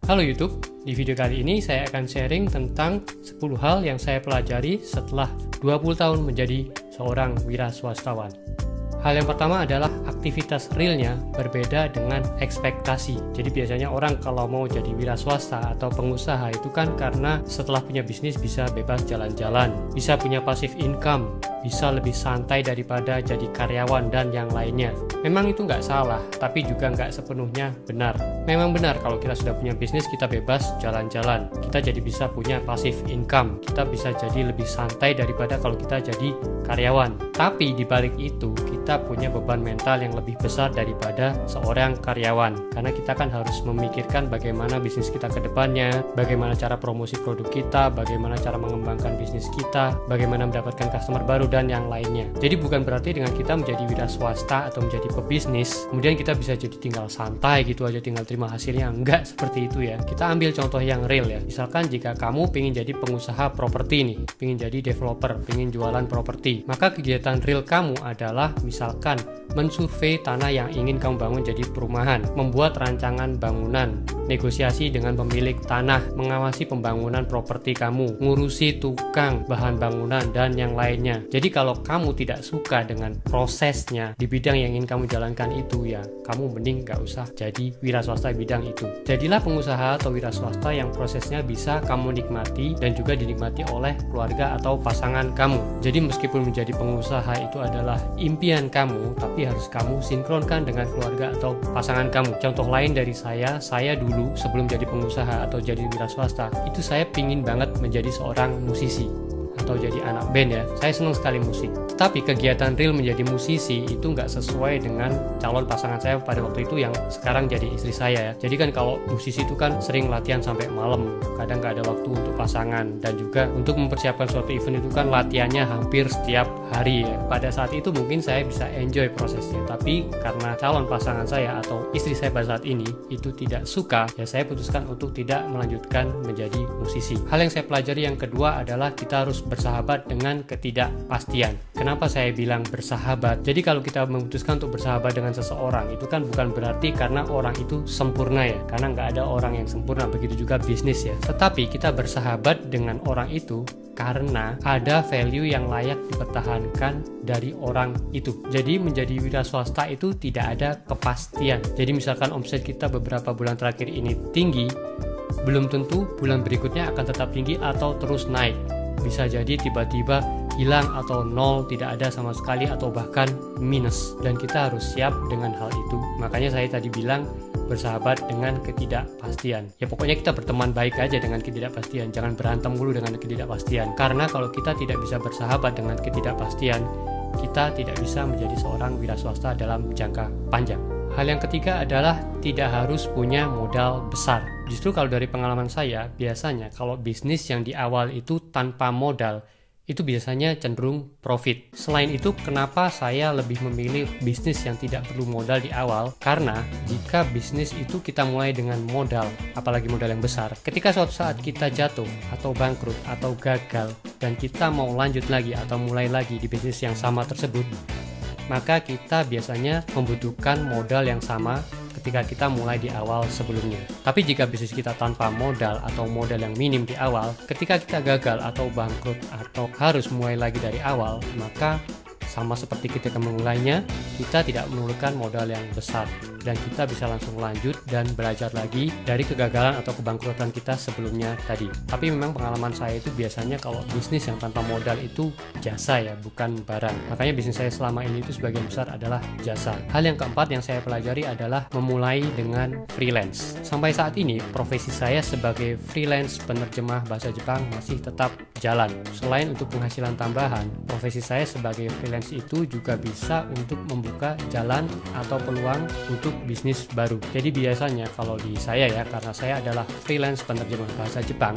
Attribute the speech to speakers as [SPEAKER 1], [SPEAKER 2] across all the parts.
[SPEAKER 1] Halo YouTube, di video kali ini saya akan sharing tentang 10 hal yang saya pelajari setelah 20 tahun menjadi seorang wira swastawan. Hal yang pertama adalah aktivitas realnya berbeda dengan ekspektasi. Jadi biasanya orang kalau mau jadi wira swasta atau pengusaha itu kan karena setelah punya bisnis bisa bebas jalan-jalan, bisa punya passive income, bisa lebih santai daripada jadi karyawan dan yang lainnya. Memang itu nggak salah, tapi juga nggak sepenuhnya benar. Memang benar kalau kita sudah punya bisnis kita bebas jalan-jalan, kita jadi bisa punya passive income, kita bisa jadi lebih santai daripada kalau kita jadi karyawan. Tapi di balik itu kita punya beban mental yang lebih besar daripada seorang karyawan, karena kita kan harus memikirkan bagaimana bisnis kita ke depannya, bagaimana cara promosi produk kita, bagaimana cara mengembangkan bisnis kita, bagaimana mendapatkan customer baru dan yang lainnya. Jadi bukan berarti dengan kita menjadi wira swasta atau menjadi pebisnis kemudian kita bisa jadi tinggal santai gitu aja, tinggal terima hasilnya. Enggak seperti itu ya. Kita ambil contoh yang real ya. Misalkan jika kamu pengen jadi pengusaha properti nih, pengen jadi developer, pengen jualan properti, maka kegiatan real kamu adalah misalkan mensurvei tanah yang ingin kamu bangun jadi perumahan, membuat rancangan bangunan, negosiasi dengan pemilik tanah, mengawasi pembangunan properti kamu, ngurusi tukang, bahan bangunan, dan yang lainnya. Jadi kalau kamu tidak suka dengan prosesnya di bidang yang ingin kamu jalankan itu, ya kamu mending gak usah jadi wira swasta di bidang itu. Jadilah pengusaha atau wira swasta yang prosesnya bisa kamu nikmati dan juga dinikmati oleh keluarga atau pasangan kamu. Jadi meskipun menjadi pengusaha itu adalah impian kamu, tapi harus kamu sinkronkan dengan keluarga atau pasangan kamu. Contoh lain dari saya dulu sebelum jadi pengusaha atau jadi wira swasta, itu saya pingin banget menjadi seorang musisi atau jadi anak band ya. Saya senang sekali musik. Tapi kegiatan real menjadi musisi itu nggak sesuai dengan calon pasangan saya pada waktu itu yang sekarang jadi istri saya ya. Jadi kan kalau musisi itu kan sering latihan sampai malam, kadang nggak ada waktu untuk pasangan, dan juga untuk mempersiapkan suatu event itu kan latihannya hampir setiap hari ya. Pada saat itu mungkin saya bisa enjoy prosesnya, tapi karena calon pasangan saya atau istri saya pada saat ini itu tidak suka, ya saya putuskan untuk tidak melanjutkan menjadi musisi. Hal yang saya pelajari yang kedua adalah kita harus bersahabat dengan ketidakpastian. Kenapa saya bilang bersahabat? Jadi kalau kita memutuskan untuk bersahabat dengan seseorang, itu kan bukan berarti karena orang itu sempurna ya, karena nggak ada orang yang sempurna, begitu juga bisnis ya. Tetapi kita bersahabat dengan orang itu karena ada value yang layak dipertahankan dari orang itu. Jadi menjadi wira swasta itu tidak ada kepastian. Jadi misalkan omset kita beberapa bulan terakhir ini tinggi, belum tentu bulan berikutnya akan tetap tinggi atau terus naik. Bisa jadi tiba-tiba hilang atau nol, tidak ada sama sekali, atau bahkan minus, dan kita harus siap dengan hal itu. Makanya saya tadi bilang bersahabat dengan ketidakpastian. Ya pokoknya kita berteman baik aja dengan ketidakpastian, jangan berantem dulu dengan ketidakpastian. Karena kalau kita tidak bisa bersahabat dengan ketidakpastian, kita tidak bisa menjadi seorang wira swasta dalam jangka panjang. Hal yang ketiga adalah tidak harus punya modal besar. Justru kalau dari pengalaman saya, biasanya kalau bisnis yang di awal itu tanpa modal, itu biasanya cenderung profit. Selain itu, kenapa saya lebih memilih bisnis yang tidak perlu modal di awal? Karena jika bisnis itu kita mulai dengan modal, apalagi modal yang besar, ketika suatu saat kita jatuh atau bangkrut atau gagal, dan kita mau lanjut lagi atau mulai lagi di bisnis yang sama tersebut, maka kita biasanya membutuhkan modal yang sama ketika kita mulai di awal sebelumnya. Tapi jika bisnis kita tanpa modal atau modal yang minim di awal, ketika kita gagal atau bangkrut atau harus mulai lagi dari awal, maka sama seperti ketika memulainya, kita tidak memerlukan modal yang besar dan kita bisa langsung lanjut dan belajar lagi dari kegagalan atau kebangkrutan kita sebelumnya tadi. Tapi memang pengalaman saya itu biasanya kalau bisnis yang tanpa modal itu jasa ya, bukan barang. Makanya bisnis saya selama ini itu sebagian besar adalah jasa. Hal yang keempat yang saya pelajari adalah memulai dengan freelance. Sampai saat ini profesi saya sebagai freelance penerjemah bahasa Jepang masih tetap jalan. Selain untuk penghasilan tambahan, profesi saya sebagai freelance itu juga bisa untuk membuka jalan atau peluang untuk bisnis baru. Jadi biasanya kalau di saya ya, karena saya adalah freelance penerjemah bahasa Jepang,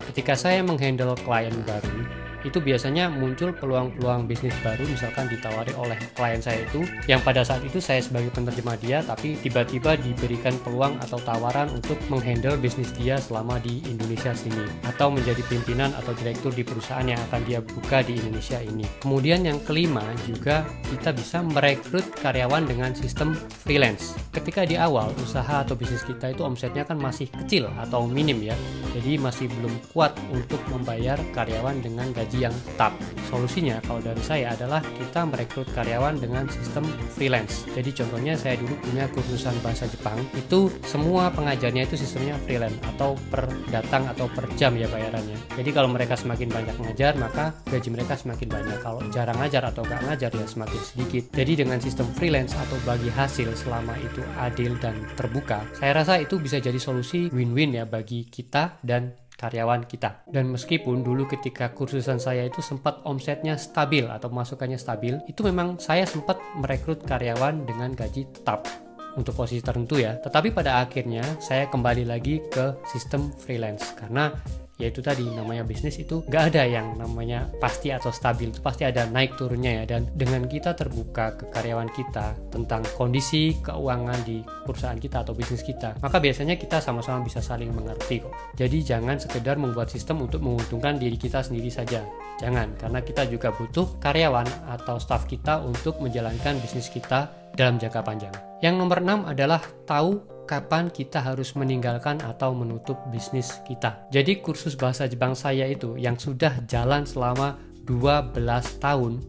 [SPEAKER 1] ketika saya menghandle klien baru, itu biasanya muncul peluang-peluang bisnis baru, misalkan ditawari oleh klien saya itu, yang pada saat itu saya sebagai penerjemah dia, tapi tiba-tiba diberikan peluang atau tawaran untuk menghandle bisnis dia selama di Indonesia sini, atau menjadi pimpinan atau direktur di perusahaan yang akan dia buka di Indonesia ini. Kemudian yang kelima juga, kita bisa merekrut karyawan dengan sistem freelance. Ketika di awal usaha atau bisnis kita itu omsetnya kan masih kecil atau minim ya, jadi masih belum kuat untuk membayar karyawan dengan gaji yang tetap. Solusinya kalau dari saya adalah kita merekrut karyawan dengan sistem freelance. Jadi contohnya saya dulu punya kursusan bahasa Jepang, itu semua pengajarnya itu sistemnya freelance atau per datang atau per jam ya bayarannya. Jadi kalau mereka semakin banyak ngajar, maka gaji mereka semakin banyak. Kalau jarang ngajar atau nggak ngajar ya semakin sedikit. Jadi dengan sistem freelance atau bagi hasil selama itu adil dan terbuka, saya rasa itu bisa jadi solusi win-win ya bagi kita dan karyawan kita. Dan meskipun dulu ketika kursusan saya itu sempat omsetnya stabil atau masukannya stabil, itu memang saya sempat merekrut karyawan dengan gaji tetap untuk posisi tertentu ya. Tetapi pada akhirnya saya kembali lagi ke sistem freelance, karena yaitu tadi namanya bisnis itu nggak ada yang namanya pasti atau stabil, itu pasti ada naik turunnya ya. Dan dengan kita terbuka ke karyawan kita tentang kondisi keuangan di perusahaan kita atau bisnis kita, maka biasanya kita sama-sama bisa saling mengerti kok. Jadi jangan sekedar membuat sistem untuk menguntungkan diri kita sendiri saja, jangan, karena kita juga butuh karyawan atau staf kita untuk menjalankan bisnis kita dalam jangka panjang. Yang nomor 6 adalah tahu kapan kita harus meninggalkan atau menutup bisnis kita. Jadi kursus bahasa Jepang saya itu yang sudah jalan selama 12 tahun,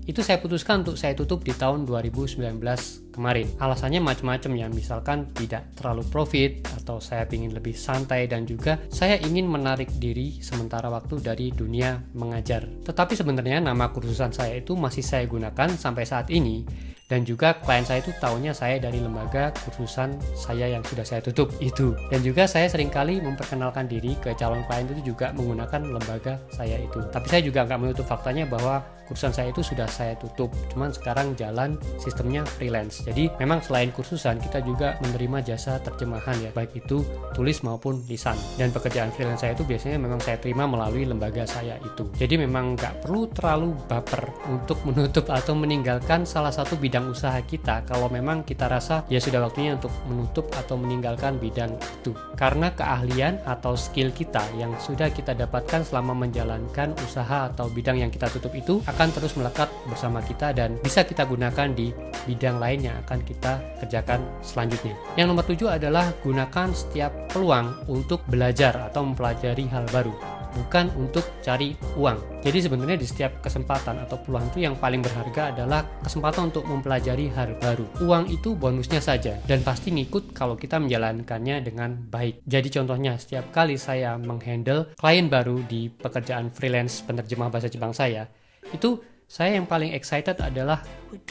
[SPEAKER 1] itu saya putuskan untuk saya tutup di tahun 2019 kemarin. Alasannya macam-macam ya, misalkan tidak terlalu profit, atau saya ingin lebih santai, dan juga saya ingin menarik diri sementara waktu dari dunia mengajar. Tetapi sebenarnya nama kursusan saya itu masih saya gunakan sampai saat ini. Dan juga klien saya itu tahunya saya dari lembaga kursusan saya yang sudah saya tutup itu. Dan juga saya seringkali memperkenalkan diri ke calon klien itu juga menggunakan lembaga saya itu. Tapi saya juga nggak menutup faktanya bahwa kursusan saya itu sudah saya tutup. Cuman sekarang jalan sistemnya freelance. Jadi memang selain kursusan, kita juga menerima jasa terjemahan ya, baik itu tulis maupun lisan. Dan pekerjaan freelance saya itu biasanya memang saya terima melalui lembaga saya itu. Jadi memang nggak perlu terlalu baper untuk menutup atau meninggalkan salah satu bidang usaha kita kalau memang kita rasa ya sudah waktunya untuk menutup atau meninggalkan bidang itu. Karena keahlian atau skill kita yang sudah kita dapatkan selama menjalankan usaha atau bidang yang kita tutup itu akan terus melekat bersama kita dan bisa kita gunakan di bidang lain yang akan kita kerjakan selanjutnya. Yang nomor 7 adalah gunakan setiap peluang untuk belajar atau mempelajari hal baru, bukan untuk cari uang. Jadi sebenarnya di setiap kesempatan atau peluang itu yang paling berharga adalah kesempatan untuk mempelajari hal baru. Uang itu bonusnya saja dan pasti ngikut kalau kita menjalankannya dengan baik. Jadi contohnya setiap kali saya menghandle klien baru di pekerjaan freelance penerjemah bahasa Jepang saya, itu saya yang paling excited adalah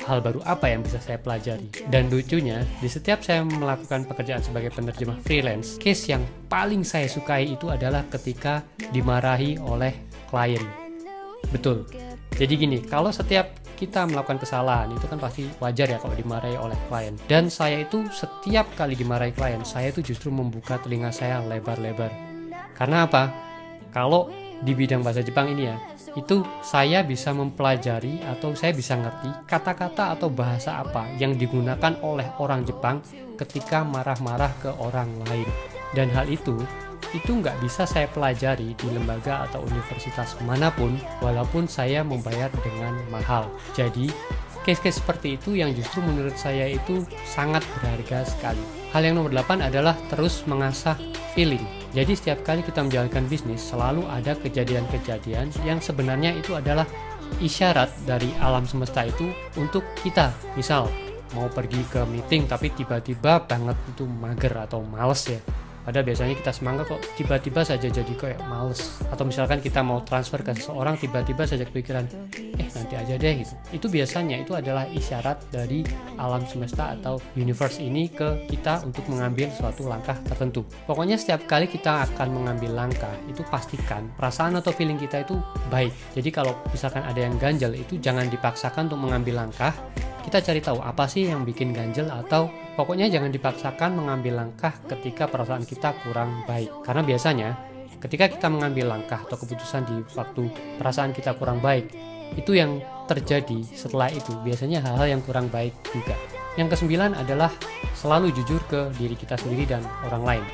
[SPEAKER 1] hal baru apa yang bisa saya pelajari. Dan lucunya, di setiap saya melakukan pekerjaan sebagai penerjemah freelance, case yang paling saya sukai itu adalah ketika dimarahi oleh klien. Betul. Jadi gini, kalau setiap kita melakukan kesalahan, itu kan pasti wajar ya kalau dimarahi oleh klien. Dan saya itu setiap kali dimarahi klien, saya itu justru membuka telinga saya lebar-lebar. Karena apa? Kalau di bidang bahasa Jepang ini ya, itu saya bisa mempelajari atau saya bisa ngerti kata-kata atau bahasa apa yang digunakan oleh orang Jepang ketika marah-marah ke orang lain. Dan hal itu nggak bisa saya pelajari di lembaga atau universitas manapun walaupun saya membayar dengan mahal. Jadi case-case seperti itu yang justru menurut saya itu sangat berharga sekali. Hal yang nomor 8 adalah terus mengasah feeling. Jadi setiap kali kita menjalankan bisnis selalu ada kejadian-kejadian yang sebenarnya itu adalah isyarat dari alam semesta itu untuk kita. Misal mau pergi ke meeting tapi tiba-tiba banget itu mager atau males ya. Padahal biasanya kita semangat kok tiba-tiba saja jadi kayak males. Atau misalkan kita mau transfer ke seseorang tiba-tiba saja kepikiran nanti aja deh gitu. Itu biasanya itu adalah isyarat dari alam semesta atau universe ini ke kita untuk mengambil suatu langkah tertentu. Pokoknya setiap kali kita akan mengambil langkah itu pastikan perasaan atau feeling kita itu baik. Jadi kalau misalkan ada yang ganjel itu jangan dipaksakan untuk mengambil langkah. Kita cari tahu apa sih yang bikin ganjel, atau pokoknya jangan dipaksakan mengambil langkah ketika perasaan kita kurang baik. Karena biasanya Ketika kita mengambil langkah atau keputusan di waktu perasaan kita kurang baik, itu yang terjadi setelah itu biasanya hal-hal yang kurang baik juga. Yang kesembilan adalah selalu jujur ke diri kita sendiri dan orang lain.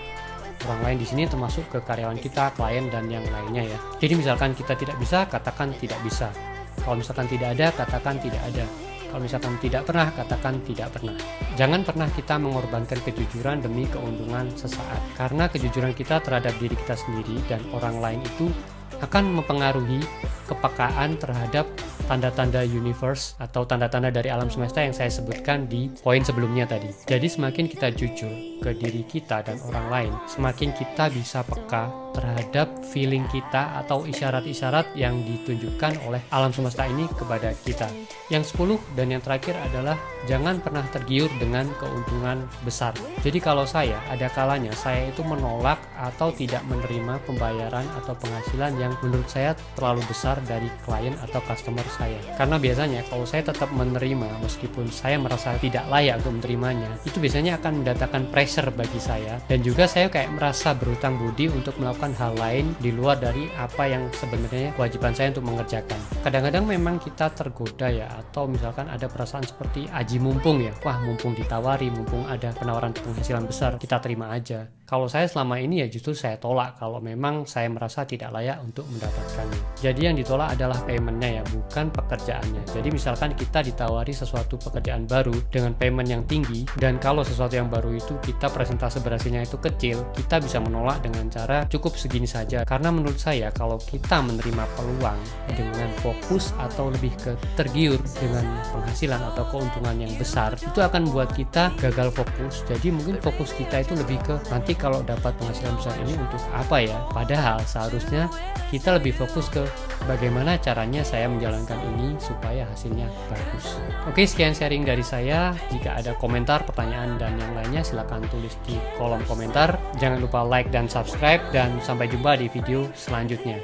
[SPEAKER 1] Orang lain di sini termasuk ke karyawan kita, klien, dan yang lainnya ya. Jadi misalkan kita tidak bisa, katakan tidak bisa. Kalau misalkan tidak ada, katakan tidak ada. Kalau misalkan tidak pernah, katakan tidak pernah. Jangan pernah kita mengorbankan kejujuran demi keuntungan sesaat. Karena kejujuran kita terhadap diri kita sendiri dan orang lain itu akan mempengaruhi kepekaan terhadap tanda-tanda universe atau tanda-tanda dari alam semesta yang saya sebutkan di poin sebelumnya tadi. Jadi semakin kita jujur ke diri kita dan orang lain, semakin kita bisa peka terhadap feeling kita atau isyarat-isyarat yang ditunjukkan oleh alam semesta ini kepada kita. Yang 10 dan yang terakhir adalah jangan pernah tergiur dengan keuntungan besar. Jadi kalau ada kalanya saya itu menolak atau tidak menerima pembayaran atau penghasilan yang menurut saya terlalu besar dari klien atau customer saya. Karena biasanya kalau saya tetap menerima meskipun saya merasa tidak layak untuk menerimanya, itu biasanya akan mendatangkan pressure bagi saya, dan juga saya kayak merasa berhutang budi untuk melakukan hal lain di luar dari apa yang sebenarnya kewajiban saya untuk mengerjakan. Kadang-kadang memang kita tergoda ya, atau misalkan ada perasaan seperti aji mumpung ya, wah mumpung ditawari, mumpung ada penawaran penghasilan besar, kita terima aja. Kalau saya selama ini ya justru saya tolak kalau memang saya merasa tidak layak untuk mendapatkannya. Jadi yang ditolak adalah paymentnya ya, bukan pekerjaannya. Jadi misalkan kita ditawari sesuatu pekerjaan baru dengan payment yang tinggi, dan kalau sesuatu yang baru itu kita persentase berhasilnya itu kecil, kita bisa menolak dengan cara cukup segini saja. Karena menurut saya kalau kita menerima peluang dengan fokus atau lebih ke tergiur dengan penghasilan atau keuntungan yang besar, itu akan membuat kita gagal fokus. Jadi mungkin fokus kita itu lebih ke nanti kalau dapat penghasilan besar ini untuk apa ya? Padahal seharusnya kita lebih fokus ke bagaimana caranya saya menjalankan ini supaya hasilnya bagus. Oke, sekian sharing dari saya. Jika ada komentar, pertanyaan, dan yang lainnya silahkan tulis di kolom komentar. Jangan lupa like dan subscribe, dan sampai jumpa di video selanjutnya.